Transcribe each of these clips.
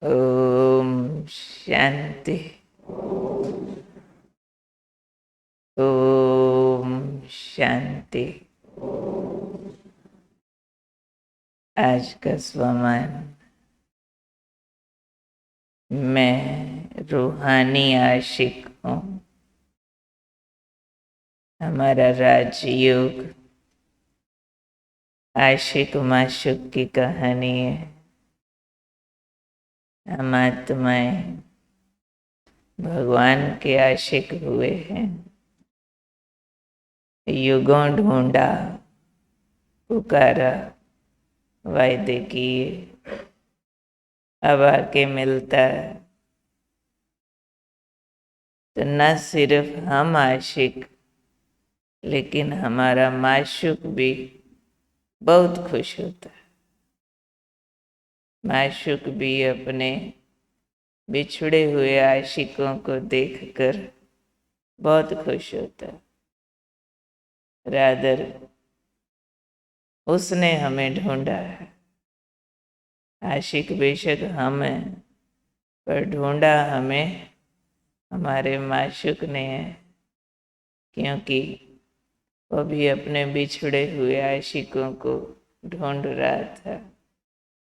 ओम शांति। ओम शांति। आज का स्वमान, मैं रूहानी आशिक हूँ। हमारा राजयोग आशिक माशुक की कहानी है। हम आत्माएं भगवान के आशिक हुए हैं। युगों ढूंढा, पुकारा, वायदे किए, अब आके मिलता है। तो न सिर्फ हम आशिक, लेकिन हमारा माशूक भी बहुत खुश होता है। माशूक भी अपने बिछड़े हुए आशिकों को देखकर बहुत खुश होता है। रादर उसने हमें ढूंढा है। आशिक बेशक हम हैं, पर ढूंढा हमें हमारे माशूक ने है, क्योंकि वो भी अपने बिछड़े हुए आशिकों को ढूंढ रहा था।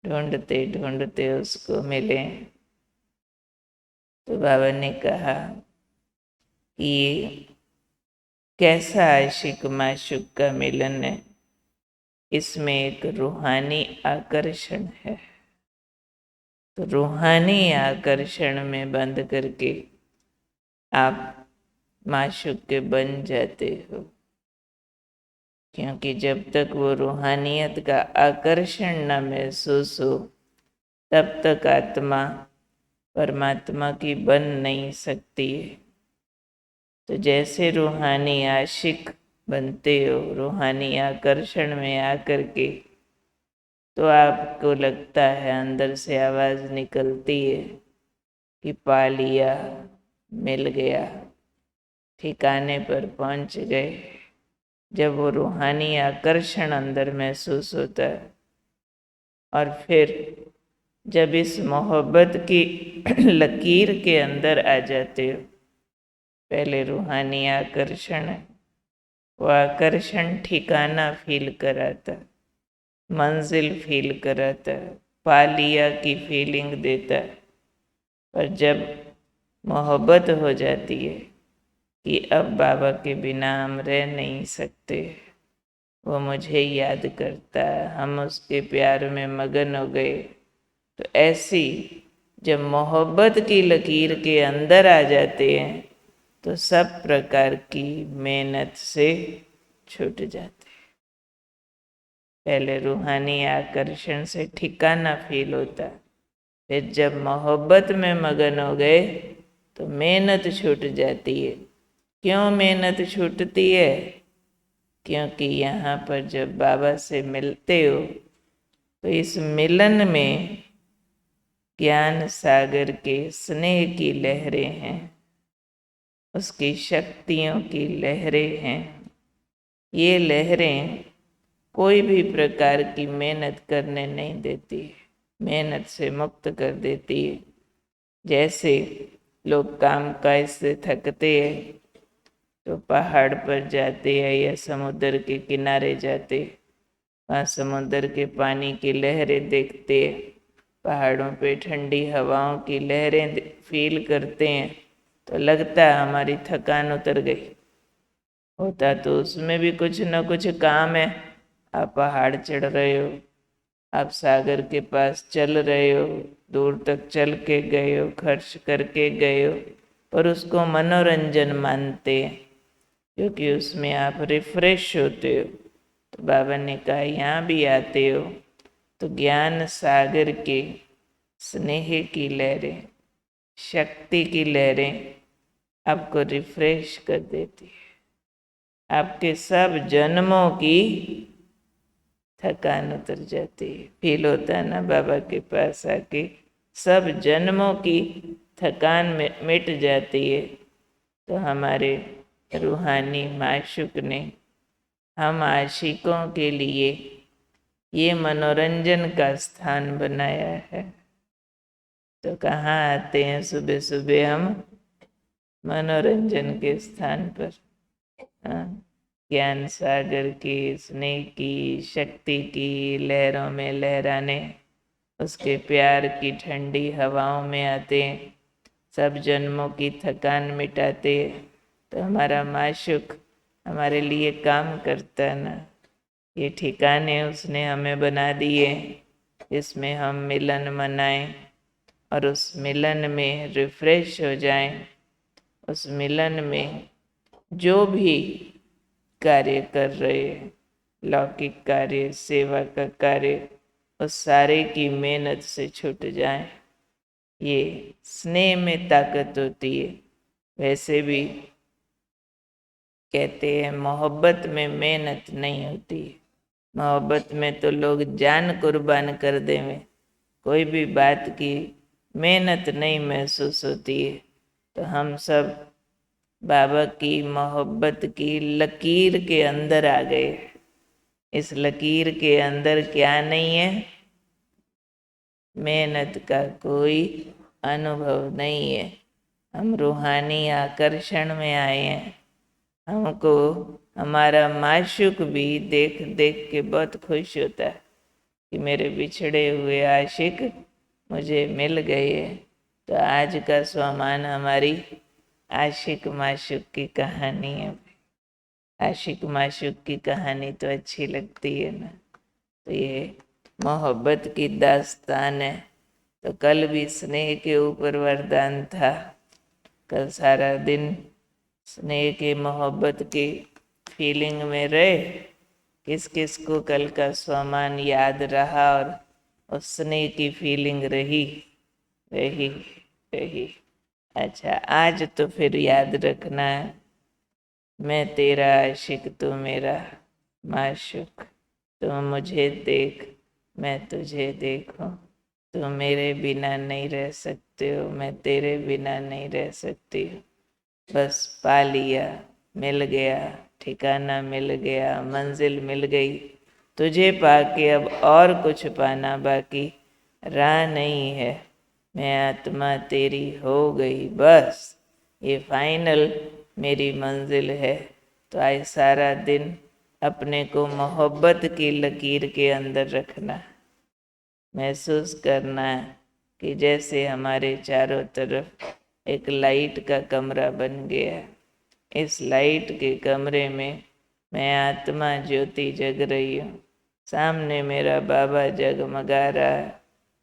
ढूंढते ढूंढते उसको मिले। तो बाबा ने कहा कि ये कैसा आशिक माशूक का मिलन है, इसमें एक रूहानी आकर्षण है। तो रूहानी आकर्षण में बंद करके आप माशूक के बन जाते हो, क्योंकि जब तक वो रूहानियत का आकर्षण न महसूस हो, तब तक आत्मा परमात्मा की बन नहीं सकती है। तो जैसे रूहानी आशिक बनते हो, रूहानी आकर्षण में आकर के, तो आपको लगता है, अंदर से आवाज निकलती है कि पा लिया, मिल गया, ठिकाने पर पहुंच गए। जब वो रूहानी आकर्षण अंदर महसूस होता है, और फिर जब इस मोहब्बत की लकीर के अंदर आ जाते हो, पहले रूहानी आकर्षण है, वो आकर्षण ठिकाना फील कराता, मंजिल फील कराता, पा लिया की फीलिंग देता है। पर जब मोहब्बत हो जाती है कि अब बाबा के बिना हम रह नहीं सकते, वो मुझे याद करता है, हम उसके प्यार में मगन हो गए, तो ऐसी जब मोहब्बत की लकीर के अंदर आ जाते हैं, तो सब प्रकार की मेहनत से छूट जाते। पहले रूहानी आकर्षण से ठिकाना फील होता, फिर जब मोहब्बत में मगन हो गए तो मेहनत छूट जाती है। क्यों मेहनत छूटती है? क्योंकि यहाँ पर जब बाबा से मिलते हो, तो इस मिलन में ज्ञान सागर के स्नेह की लहरें हैं, उसकी शक्तियों की लहरें हैं। ये लहरें कोई भी प्रकार की मेहनत करने नहीं देती, मेहनत से मुक्त कर देती है। जैसे लोग काम काज से थकते हैं तो पहाड़ पर जाते हैं या समुद्र के किनारे जाते, वहाँ समुद्र के पानी की लहरें देखते हैं, पहाड़ों पे ठंडी हवाओं की लहरें फील करते हैं, तो लगता है हमारी थकान उतर गई। होता तो उसमें भी कुछ न कुछ काम है। आप पहाड़ चढ़ रहे हो, आप सागर के पास चल रहे हो, दूर तक चल के गए हो, खर्च करके गए हो, पर उसको मनोरंजन मानते हैं, क्योंकि उसमें आप रिफ्रेश होते हो। तो बाबा ने कहा यहाँ भी आते हो तो ज्ञान सागर के स्नेह की लहरें, शक्ति की लहरें आपको रिफ्रेश कर देती है। आपके सब जन्मों की थकान उतर जाती है। फील होता है ना बाबा के पास आके, सब जन्मों की थकान में मिट जाती है। तो हमारे रूहानी माशूक ने हम आशिकों के लिए ये मनोरंजन का स्थान बनाया है। तो कहाँ आते हैं सुबह सुबह हम? मनोरंजन के स्थान पर। हाँ, ज्ञान सागर की, स्नेह की, शक्ति की लहरों में लहराने, उसके प्यार की ठंडी हवाओं में आते, सब जन्मों की थकान मिटाते। तो हमारा माशूक हमारे लिए काम करता है ना। ये ठिकाने उसने हमें बना दिए जिसमें हम मिलन मनाएं और उस मिलन में रिफ्रेश हो जाएं। उस मिलन में जो भी कार्य कर रहे हैं, लौकिक कार्य, सेवा का कार्य, उस सारे की मेहनत से छूट जाएं। ये स्नेह में ताकत होती है। वैसे भी कहते हैं मोहब्बत में मेहनत नहीं होती है। मोहब्बत में तो लोग जान कुर्बान कर देवे, कोई भी बात की मेहनत नहीं महसूस होती है। तो हम सब बाबा की मोहब्बत की लकीर के अंदर आ गए। इस लकीर के अंदर क्या नहीं है? मेहनत का कोई अनुभव नहीं है। हम रूहानी आकर्षण में आए हैं। हमको हमारा माशूक भी देख देख के बहुत खुश होता है कि मेरे बिछड़े हुए आशिक मुझे मिल गए। तो आज का स्वमान हमारी आशिक माशूक की कहानी है। आशिक माशूक की कहानी तो अच्छी लगती है ना। तो ये मोहब्बत की दास्तान है। तो कल भी स्नेह के ऊपर वरदान था। कल सारा दिन स्नेह के मोहब्बत की फीलिंग में रहे। किस किस को कल का स्वमान याद रहा और उस स्नेह की फीलिंग रही रही रही। अच्छा, आज तो फिर याद रखना है, मैं तेरा आशिक तू मेरा माशूक। तू मुझे देख मैं तुझे देखूं। तू मेरे बिना नहीं रह सकते हो, मैं तेरे बिना नहीं रह सकती हूँ। बस पा लिया, मिल गया, ठिकाना मिल गया, मंजिल मिल गई। तुझे पाके अब और कुछ पाना बाकी राह नहीं है। मैं आत्मा तेरी हो गई, बस ये फाइनल मेरी मंजिल है। तो आज सारा दिन अपने को मोहब्बत की लकीर के अंदर रखना, महसूस करना कि जैसे हमारे चारों तरफ एक लाइट का कमरा बन गया। इस लाइट के कमरे में मैं आत्मा ज्योति जग रही हूँ। सामने मेरा बाबा जगमगा रहा है,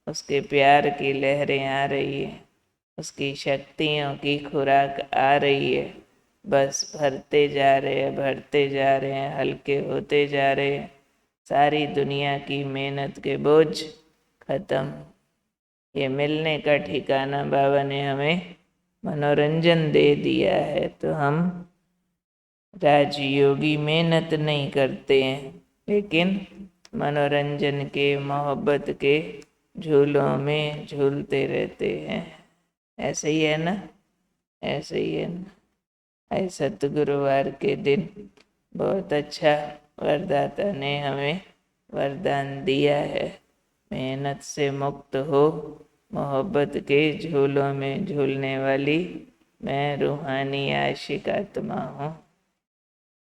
उसके प्यार की लहरें आ रही है, उसकी शक्तियों की खुराक आ रही है। बस भरते जा रहे हैं, भरते जा रहे हैं, हल्के होते जा रहे हैं। सारी दुनिया की मेहनत के बोझ खत्म। ये मिलने का ठिकाना बाबा ने हमें मनोरंजन दे दिया है। तो हम राजयोगी मेहनत नहीं करते हैं, लेकिन मनोरंजन के, मोहब्बत के झूलों में झूलते रहते हैं। ऐसे ही है ना? ऐसे ही है ना? ऐसा तो गुरुवार के दिन बहुत अच्छा वरदाता ने हमें वरदान दिया है। मेहनत से मुक्त हो, मोहब्बत के झूलों में झूलने वाली मैं रूहानी आशिक आत्मा हूँ।